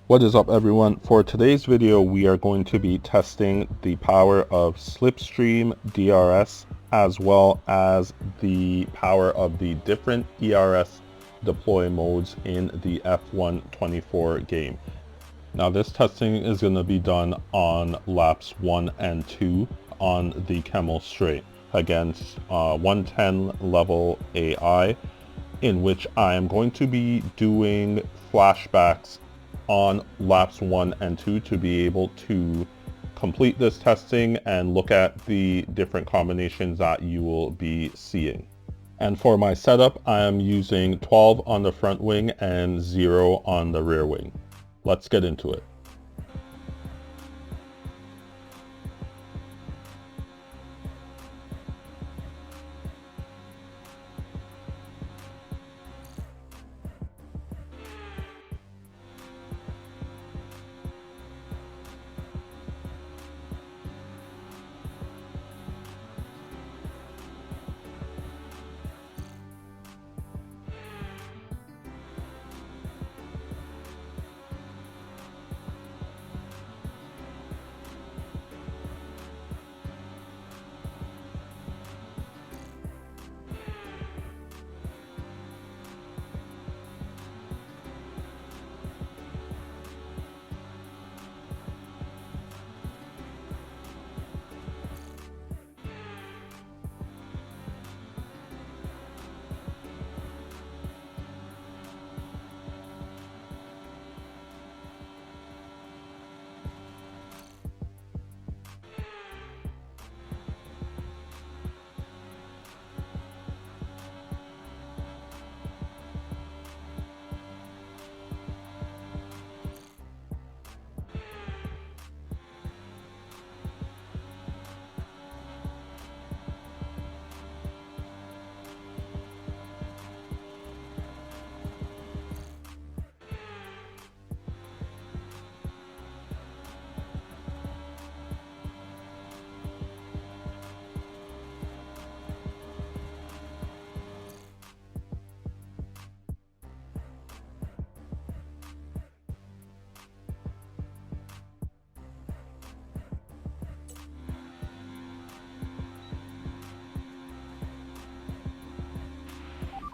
What is up, everyone? For today's video, we are going to be testing the power of Slipstream DRS as well as the power of the different ERS deploy modes in the F124 game. Now this testing is going to be done on laps 1 and 2 on the Camel Straight against 110 level AI, in which I am going to be doing flashbacks on laps 1 and 2 to be able to complete this testing and look at the different combinations that you will be seeing. And for my setup, I am using 12 on the front wing and 0 on the rear wing. Let's get into it.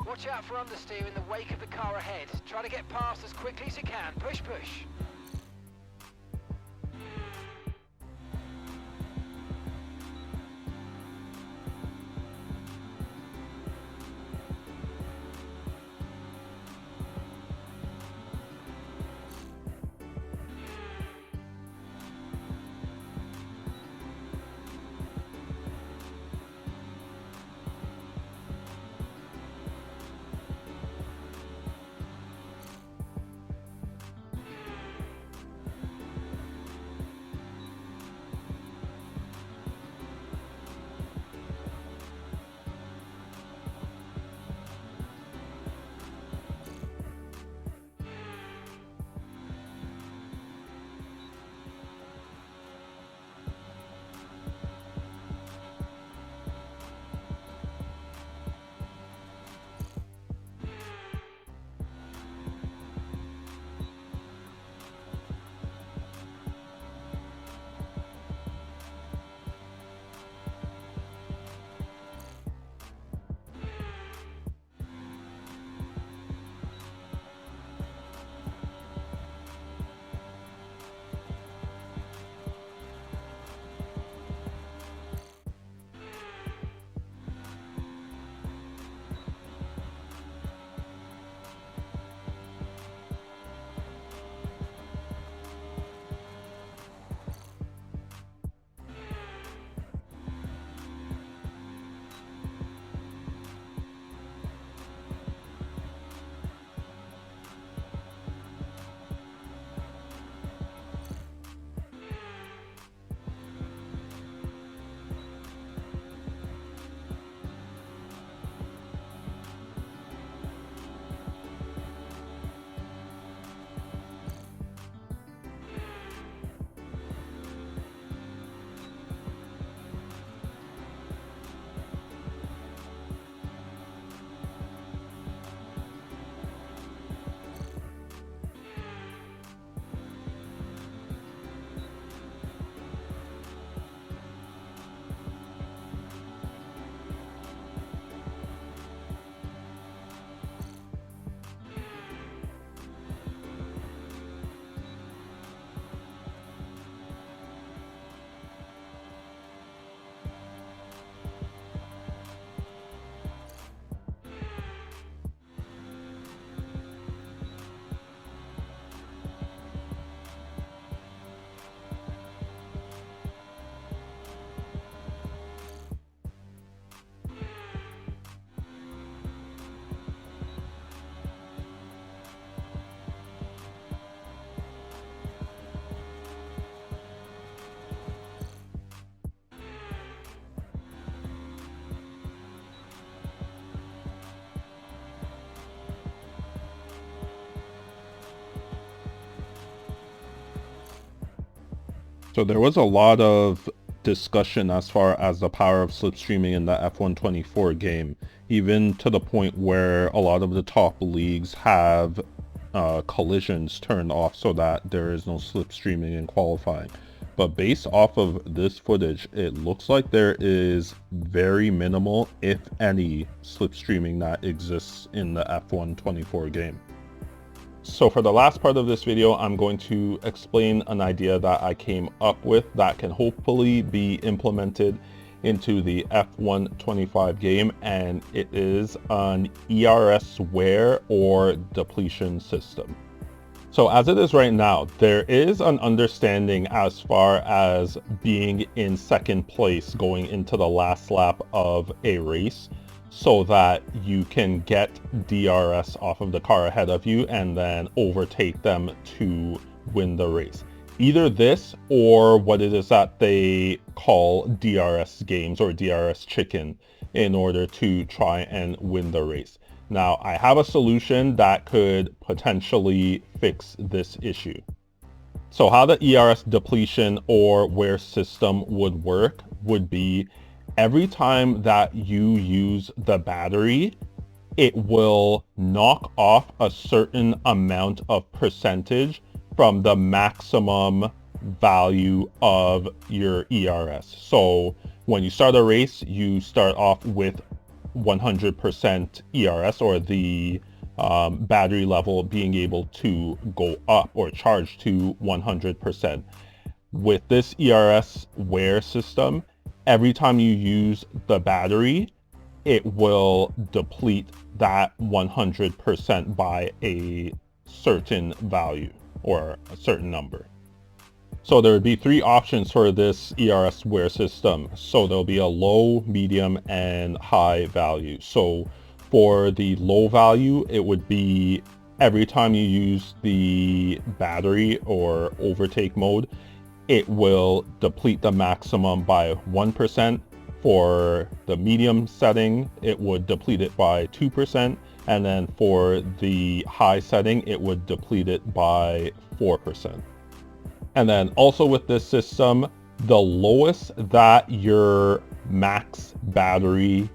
Watch out for understeer in the wake of the car ahead. Try to get past as quickly as you can. Push, push. So there was a lot of discussion as far as the power of slipstreaming in the F124 game, even to the point where a lot of the top leagues have collisions turned off so that there is no slipstreaming in qualifying. But based off of this footage, it looks like there is very minimal, if any, slipstreaming that exists in the F124 game. So for the last part of this video, I'm going to explain an idea that I came up with that can hopefully be implemented into the F125 game, and it is an ERS wear or depletion system. So as it is right now, there is an understanding as far as being in second place going into the last lap of a race, so that you can get DRS off of the car ahead of you and then overtake them to win the race. Either this or what it is that they call DRS games or DRS chicken in order to try and win the race. Now, I have a solution that could potentially fix this issue. So how the ERS depletion or wear system would work would be every time that you use the battery, it will knock off a certain amount of percentage from the maximum value of your ERS. So when you start a race, you start off with 100% ERS, or the battery level being able to go up or charge to 100%. With this ERS wear system, every time you use the battery, it will deplete that 100% by a certain value or a certain number. So there would be three options for this ERS wear system. So there'll be a low, medium, and high value. So for the low value, it would be every time you use the battery or overtake mode, it will deplete the maximum by 1%. For the medium setting, it would deplete it by 2%. And then for the high setting, it would deplete it by 4%. And then also with this system, the lowest that your max battery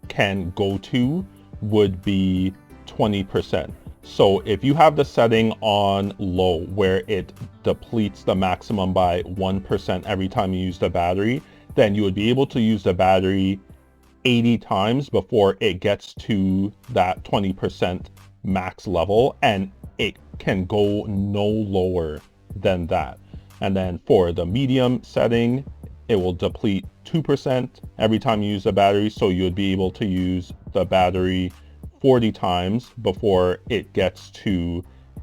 can go to would be 20%. So if you have the setting on low where it depletes the maximum by 1% every time you use the battery, then you would be able to use the battery 80 times before it gets to that 20% max level, and it can go no lower than that. And then for the medium setting, it will deplete 2% every time you use the battery, so you would be able to use the battery 40 times before it gets to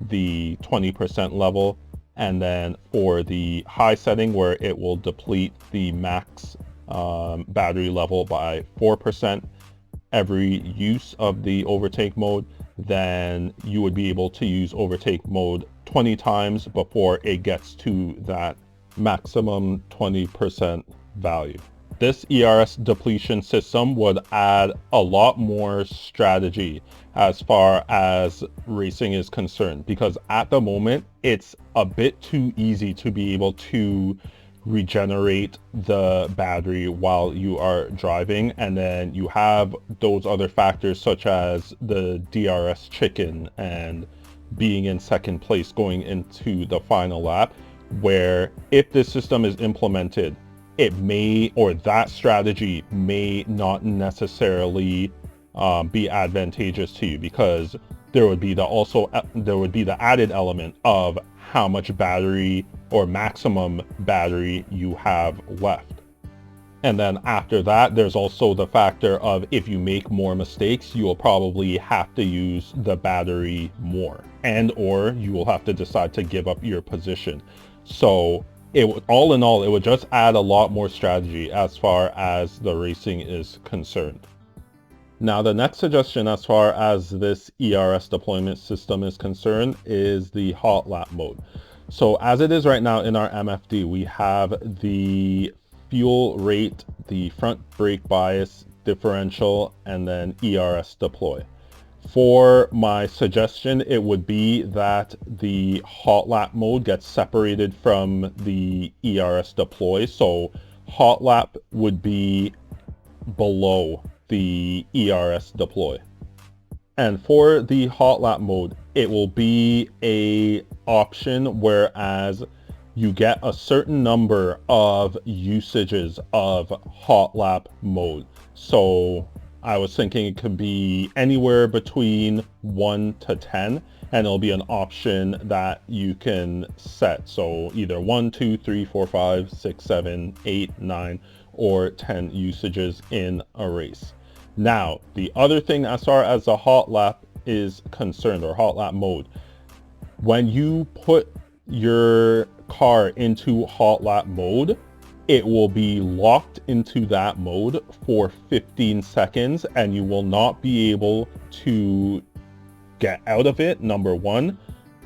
the 20% level. And then for the high setting, where it will deplete the max battery level by 4% every use of the overtake mode, then you would be able to use overtake mode 20 times before it gets to that maximum 20% value. This ERS depletion system would add a lot more strategy as far as racing is concerned, because at the moment it's a bit too easy to be able to regenerate the battery while you are driving, and then you have those other factors such as the DRS chicken and being in second place going into the final lap, where if this system is implemented, it may, or that strategy may not necessarily be advantageous to you, because there would be the added element of how much battery or maximum battery you have left. And then after that, there's also the factor of if you make more mistakes, you will probably have to use the battery more, and or you will have to decide to give up your position. So all in all, it would just add a lot more strategy as far as the racing is concerned. Now, the next suggestion as far as this ERS deployment system is concerned is the Hotlap mode. So as it is right now in our MFD, we have the fuel rate, the front brake bias, differential, and then ERS deploy. For my suggestion, it would be that the Hotlap mode gets separated from the ERS deploy. So Hotlap would be below the ERS deploy. And for the Hotlap mode, it will be a option whereas you get a certain number of usages of Hotlap mode. So I was thinking it could be anywhere between 1 to 10, and it'll be an option that you can set. So either 1, 2, 3, 4, 5, 6, 7, 8, 9, or 10 usages in a race. Now, the other thing as far as the Hotlap is concerned, or Hotlap mode, when you put your car into Hotlap mode, it will be locked into that mode for 15 seconds and you will not be able to get out of it, number one.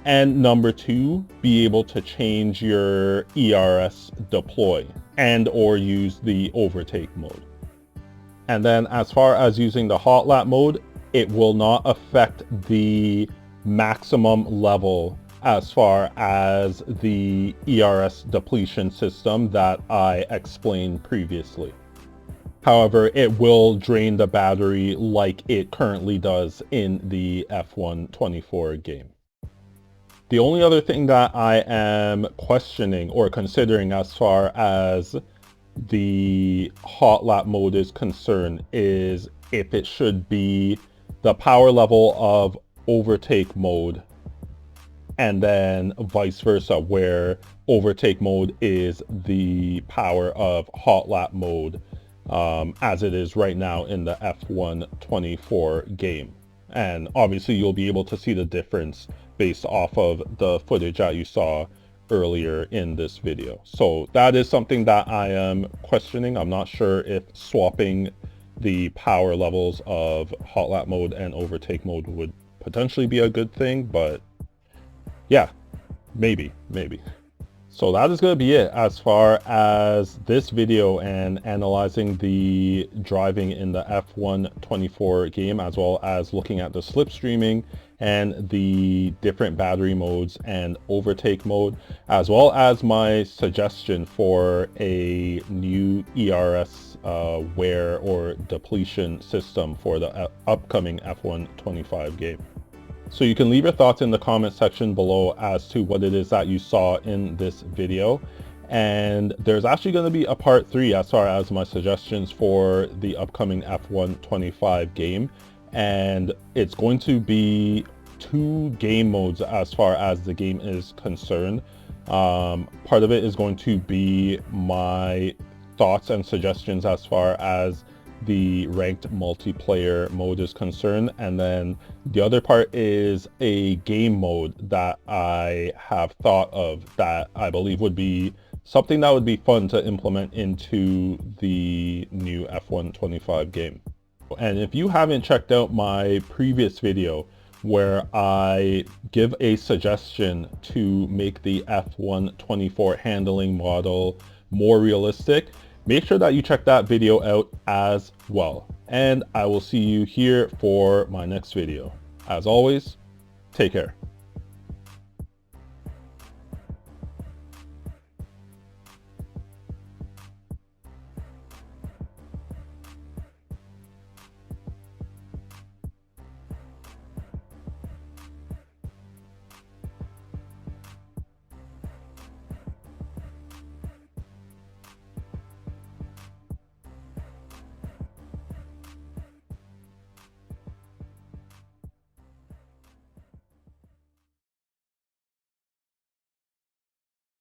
And number two, be able to change your ERS deploy and or use the overtake mode. And then as far as using the Hotlap mode, it will not affect the maximum level as far as the ERS depletion system that I explained previously. However, it will drain the battery like it currently does in the F124 game. The only other thing that I am questioning or considering as far as the Hotlap mode is concerned is if it should be the power level of overtake mode and then vice versa, where overtake mode is the power of Hotlap mode as it is right now in the F124 game. And obviously you'll be able to see the difference based off of the footage that you saw earlier in this video. So that is something that I am questioning. I'm not sure if swapping the power levels of Hotlap mode and overtake mode would potentially be a good thing, but yeah, maybe. So that is going to be it as far as this video and analyzing the driving in the F124 game, as well as looking at the slipstreaming and the different battery modes and overtake mode, as well as my suggestion for a new ERS wear or depletion system for the upcoming F125 game. So you can leave your thoughts in the comment section below as to what it is that you saw in this video. And there's actually going to be a part 3 as far as my suggestions for the upcoming F125 game. And it's going to be 2 game modes as far as the game is concerned. Part of it is going to be my thoughts and suggestions as far as the ranked multiplayer mode is concerned, and then the other part is a game mode that I have thought of that I believe would be something that would be fun to implement into the new F125 game. And if you haven't checked out my previous video where I give a suggestion to make the F124 handling model more realistic, make sure that you check that video out as well. And I will see you here for my next video. As always, take care.